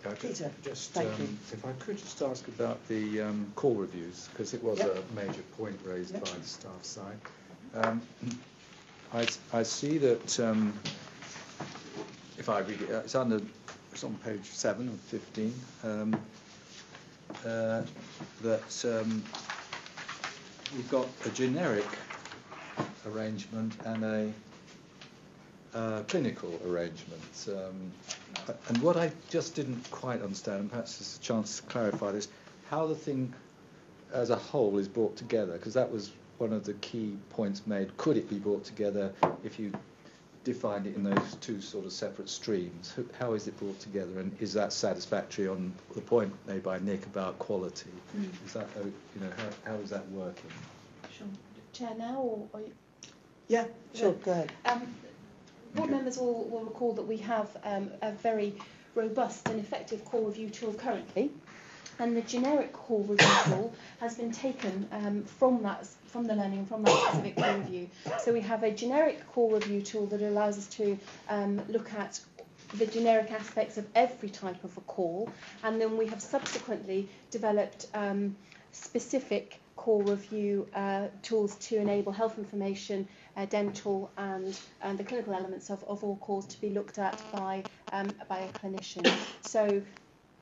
Okay, Peter, just thank you. if I could just ask about the call reviews, because it was a major point raised by the staff side. I see that if I read it, it's on page 7 of 15. That we've got a generic arrangement and a clinical arrangement. And what I just didn't quite understand, and perhaps there's a chance to clarify this, how the thing as a whole is brought together, because that was one of the key points made. Could it be brought together if you defined it in those two sort of separate streams? How is it brought together, and is that satisfactory on the point made by Nick about quality? Is that, how is that working? Sure. Chair now, or you? Yeah, sure, go ahead. Board members will recall that we have a very robust and effective call review tool currently, and the generic call review tool has been taken from the learning, from that specific call review. So we have a generic call review tool that allows us to look at the generic aspects of every type of a call, and then we have subsequently developed specific call review tools to enable health information, dental and the clinical elements of all calls to be looked at by a clinician. So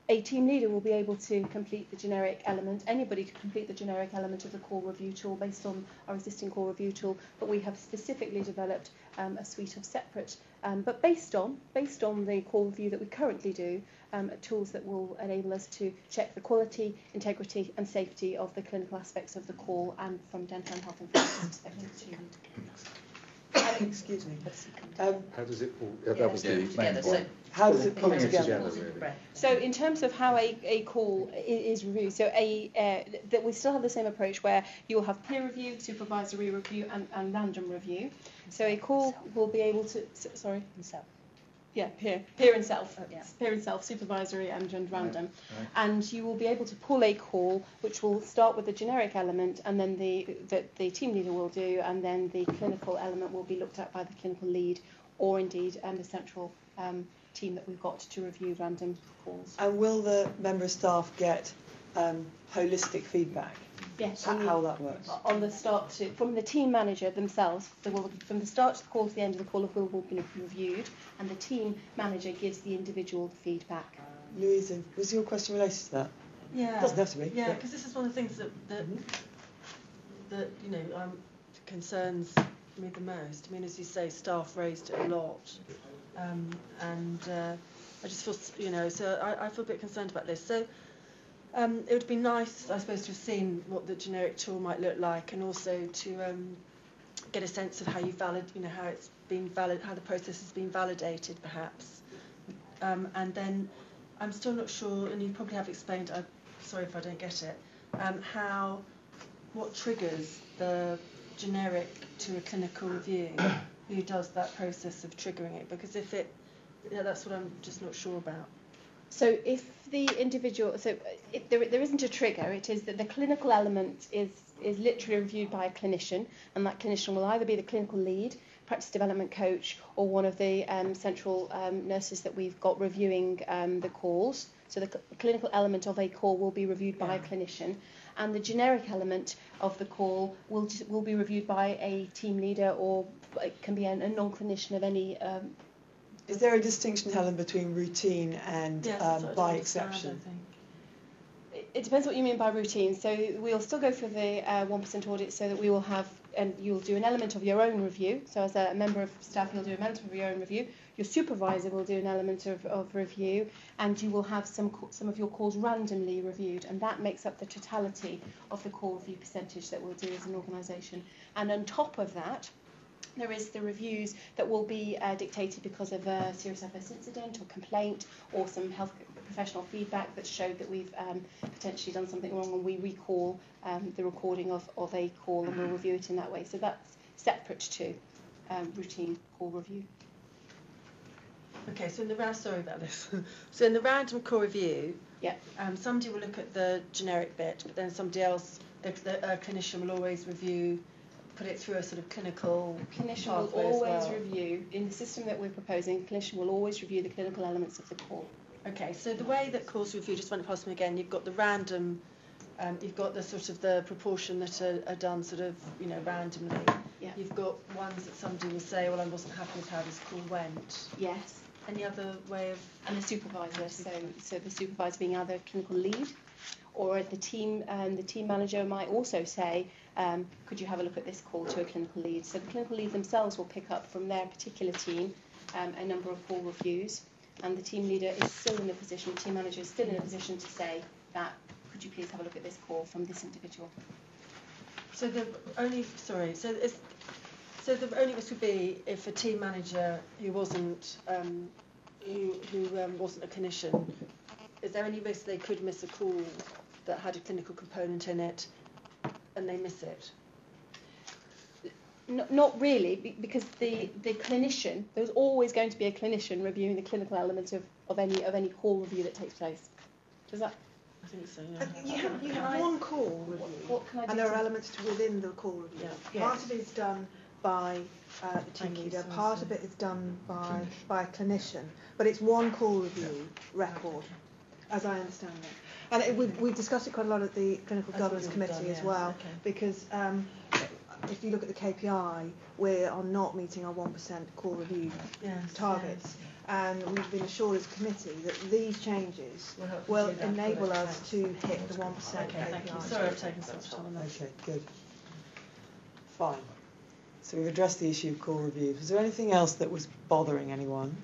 a team leader will be able to complete the generic element, anybody can complete the generic element of the call review tool based on our existing call review tool, but we have specifically developed a suite of separate, but based on the call review that we currently do, tools that will enable us to check the quality, integrity and safety of the clinical aspects of the call, and from dental and health information perspective too. Excuse me. How does it all... that was the main point. How does it come Pulling it together? really. So in terms of how a call is reviewed, so that we still have the same approach where you will have peer review, supervisory review and random review. So a call will be able to... Sorry? Himself. Yeah, peer and self. Oh, yeah. Peer and self, supervisory and random. Right. And you will be able to pull a call which will start with the generic element, and then the team leader will do, and then the clinical element will be looked at by the clinical lead, or indeed the central team that we've got to review random calls. And will the member of staff get holistic feedback? Yes. How that works? On the start, from the team manager themselves, from the start of the call to the end of the call, a call will be reviewed, and the team manager gives the individual feedback. Louisa, was your question related to that? Yeah. It doesn't have to be. Yeah, because this is one of the things that concerns me the most. I mean, as you say, staff raised it a lot, and I just feel, so I feel a bit concerned about this. So. It would be nice, I suppose, to have seen what the generic tool might look like, and also to get a sense of how how it's been how the process has been validated, perhaps. And then I'm still not sure, and you probably have explained. I'm sorry if I don't get it. What triggers the generic to a clinical review? Who does that process of triggering it? Because that's what I'm just not sure about. So if the individual, if there isn't a trigger, it is that the clinical element is literally reviewed by a clinician, and that clinician will either be the clinical lead, practice development coach, or one of the central nurses that we've got reviewing the calls. So the clinical element of a call will be reviewed by a clinician, and the generic element of the call will be reviewed by a team leader, or it can be a non-clinician of any. Is there a distinction, Helen, between routine and by exception? It depends what you mean by routine. So we'll still go for the 1% audit, so that we will have, and you'll do an element of your own review. So as a member of staff, you'll do an element of your own review. Your supervisor will do an element of review, and you will have some of your calls randomly reviewed, and that makes up the totality of the call review percentage that we'll do as an organisation. And on top of that, there is the reviews that will be dictated because of a serious adverse incident or complaint, or some health professional feedback that showed that we've potentially done something wrong, and we recall the recording of a call, and we'll review it in that way. So that's separate to routine call review. Okay, so sorry about this. So in the random call review, somebody will look at the generic bit, but then somebody else, a clinician will always review, put it through a sort of clinical clinician will always review, in the system that we're proposing, the clinician will always review the clinical elements of the call. Okay, so the way that course review, just run it past me again, you've got the random, you've got the sort of the proportion that are done sort of, you know, randomly. Yeah. You've got ones that somebody will say, well, I wasn't happy with how this call went. Yes. Any other way of... And the supervisor, so the supervisor being either clinical lead, or the team manager might also say, could you have a look at this call to a clinical lead? So the clinical lead themselves will pick up from their particular team a number of call reviews, and the team leader is still in a position, the team manager is still in a position to say that, could you please have a look at this call from this individual? So the only, sorry, so the only risk would be if a team manager who wasn't wasn't a clinician, is there any risk they could miss a call that had a clinical component in it and they miss it? Not really, because the clinician, there's always going to be a clinician reviewing the clinical elements of any call review that takes place. Does that? I think so, yeah. You have one call review, what can I do and there are elements within the call review. Yeah. Part of it is done by the team leader, part of it is done by a clinician, but it's one call review record, as I understand it. And we've discussed it quite a lot at the Clinical Governance Committee as well, because if you look at the KPI, we are not meeting our 1% call review targets. And we've been assured as a committee that these changes will enable us to hit the 1% KPI. Thank you. Sorry I've taken so much time on that. Okay, good. Fine. So we've addressed the issue of call reviews. Was there anything else that was bothering anyone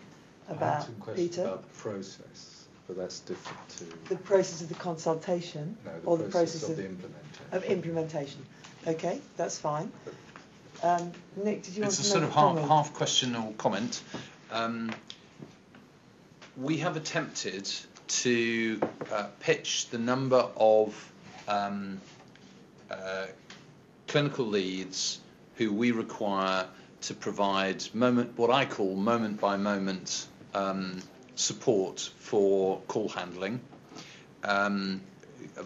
I had some questions Peter? about the process, but that's different to... The process of the consultation? No, or the process of the implementation. Of implementation. Okay, that's fine. Nick, did you want to make a comment? It's a sort of half question or comment. We have attempted to pitch the number of clinical leads who we require to provide what I call moment-by-moment support for call handling,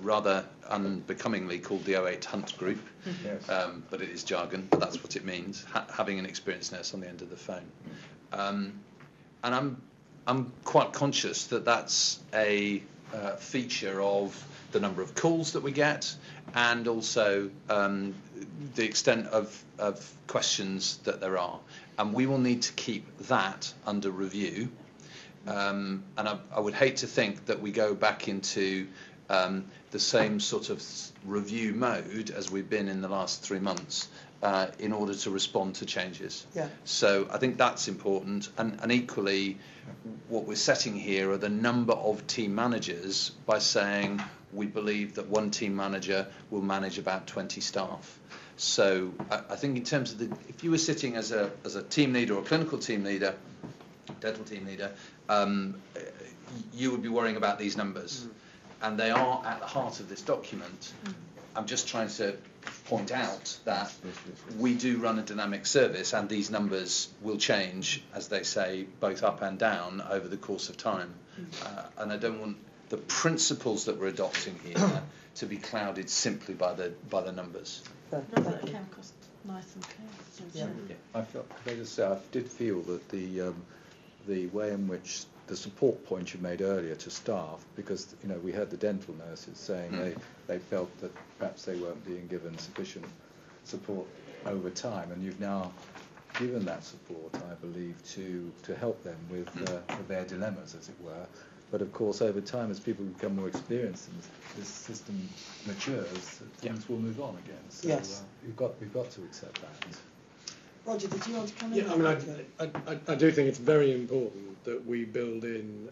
rather unbecomingly called the 08 Hunt Group, Yes. but it is jargon, but that's what it means, having an experienced nurse on the end of the phone. And I'm quite conscious that that's a feature of the number of calls that we get, and also the extent of questions that there are. And we will need to keep that under review. And I would hate to think that we go back into the same sort of review mode as we've been in the last 3 months in order to respond to changes. Yeah. So I think that's important, and equally what we're setting here are the number of team managers by saying we believe that one team manager will manage about 20 staff. So I think in terms of if you were sitting as a team leader or clinical team leader, dental team leader, you would be worrying about these numbers. And they are at the heart of this document. I'm just trying to point out that we do run a dynamic service, and these numbers will change, as they say, both up and down over the course of time. And I don't want the principles that we're adopting here to be clouded simply by the numbers. No, that came across nice and clear. Yeah. I did feel that the way in which the support point you made earlier to staff, because we heard the dental nurses saying they felt that perhaps they weren't being given sufficient support over time, and you've now given that support, I believe, to help them with their dilemmas, as it were. But of course, over time, as people become more experienced and this system matures, things will move on again. So yes. We've got to accept that. Roger, did you want to come in? Yeah, I mean, I do think it's very important that we build in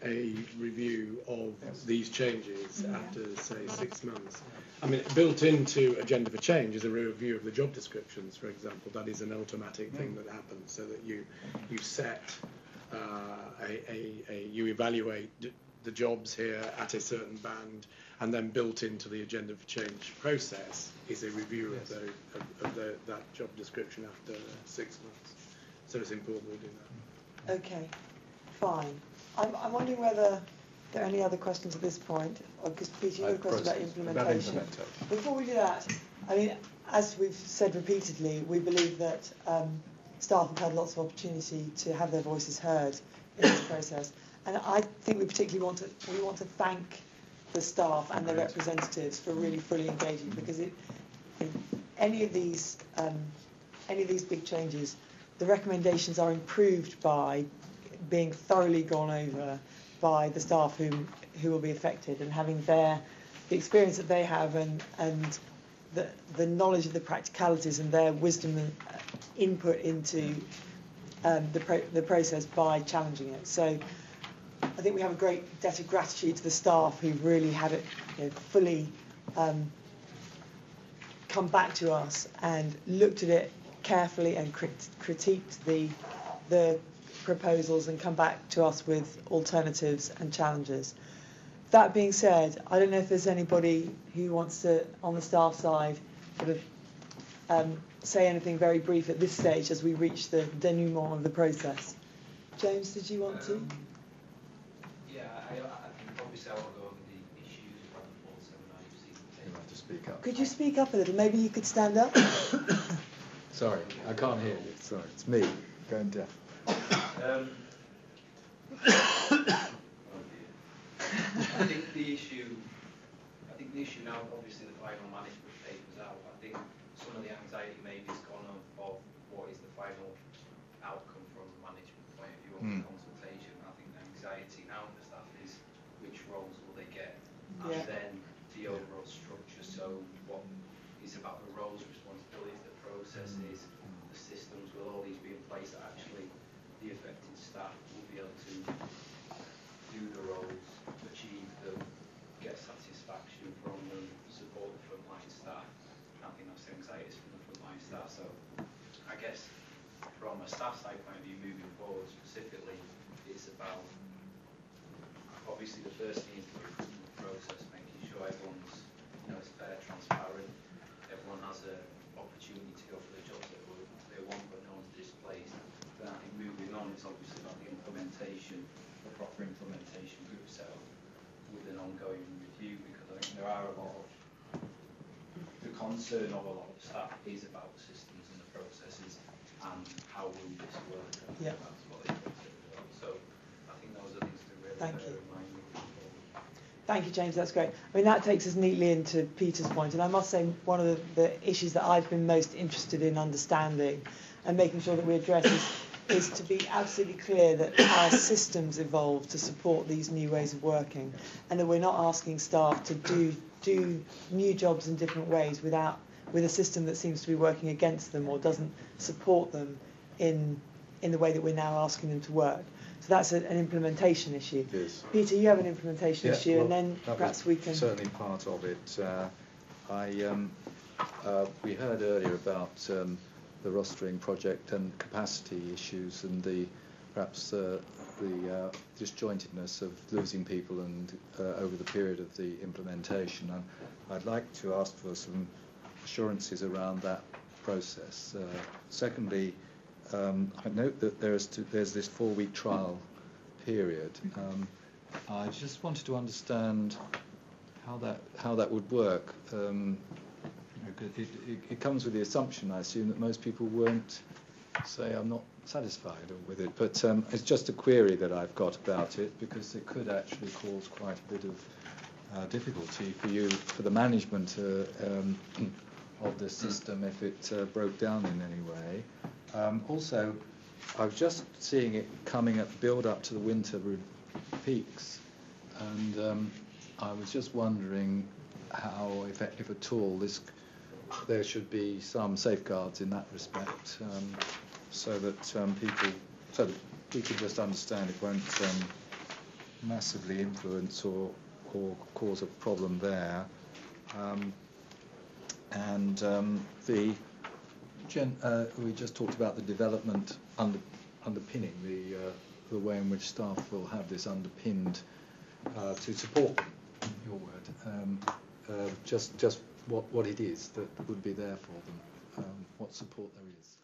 a review of these changes after, say, 6 months. I mean, built into Agenda for Change is a review of the job descriptions, for example. That is an automatic thing that happens, so that you set you evaluate the jobs here at a certain band, and then built into the Agenda for Change process is a review of that job description after 6 months. So it's important we do that. Okay, fine. I'm wondering whether there are any other questions at this point, because Peter, you had a question about implementation. Before we do that, I mean, as we've said repeatedly, we believe that staff have had lots of opportunity to have their voices heard in this process, And I think we particularly want to thank the staff and their representatives for really fully engaging, because any of these big changes, the recommendations are improved by being thoroughly gone over by the staff who will be affected, and having the experience that they have and the knowledge of the practicalities and their wisdom and input into the process by challenging it. So I think we have a great debt of gratitude to the staff who've really had it fully come back to us and looked at it carefully and critiqued the proposals and come back to us with alternatives and challenges. That being said, I don't know if there's anybody who wants to, on the staff side, sort of say anything very brief at this stage as we reach the denouement of the process. James, did you want to? Yeah, I think obviously I want to go over the issues from the board seminar you've seen. You have to speak up. Could you speak up a little? Maybe you could stand up. Sorry, I can't hear you. Sorry, it's me going deaf. I think the issue now, obviously the final management paper's out. I think some of the anxiety maybe has gone of what is the final outcome from a management point of view of the consultation. I think the anxiety now in the staff is which roles will they get, and then the overall structure. So what is about the roles, responsibilities, the processes, the systems, will all these be in place that actually the affected staff will be able to do the roles, achieve them, get satisfaction from them, support the frontline staff. I think that's the anxieties from the frontline staff. So I guess from a staff side point of view, moving forward specifically, it's about obviously the first thing is the recruitment process, making sure everyone's it's fair, transparent, everyone has an opportunity to go for the jobs that they want, but no one's displaced. Then I think moving on, it's obviously about the implementation, the proper implementation group set up with an ongoing review, because I think there are a lot of the concern of a lot of staff is about the systems and the processes and how will this work. Yeah. That's what they consider as well. So I think those are things to really bear in mind moving forward. Thank you, James. That's great. I mean, that takes us neatly into Peter's point. And I must say, one of the issues that I've been most interested in understanding and making sure that we address is to be absolutely clear that our systems evolve to support these new ways of working, and that we're not asking staff to do new jobs in different ways with a system that seems to be working against them or doesn't support them in the way that we're now asking them to work. So that's an implementation issue. It is. Peter, you have an implementation issue, and then perhaps we can... Certainly part of it. We heard earlier about the rostering project and capacity issues and perhaps the disjointedness of losing people and over the period of the implementation. And I'd like to ask for some assurances around that process. Secondly, I note that there's this 4-week trial period. I just wanted to understand how that would work. It comes with the assumption, I assume, that most people won't say I'm not satisfied with it. But it's just a query that I've got about it, because it could actually cause quite a bit of difficulty for the management of the system if it broke down in any way. Also, I was just seeing it coming at the build-up to the winter peaks, and I was just wondering how, if at all, there should be some safeguards in that respect, so that we can just understand it won't massively influence or cause a problem there. We just talked about the development underpinning, the way in which staff will have this underpinned to support them, your word, just what it is that would be there for them, what support there is.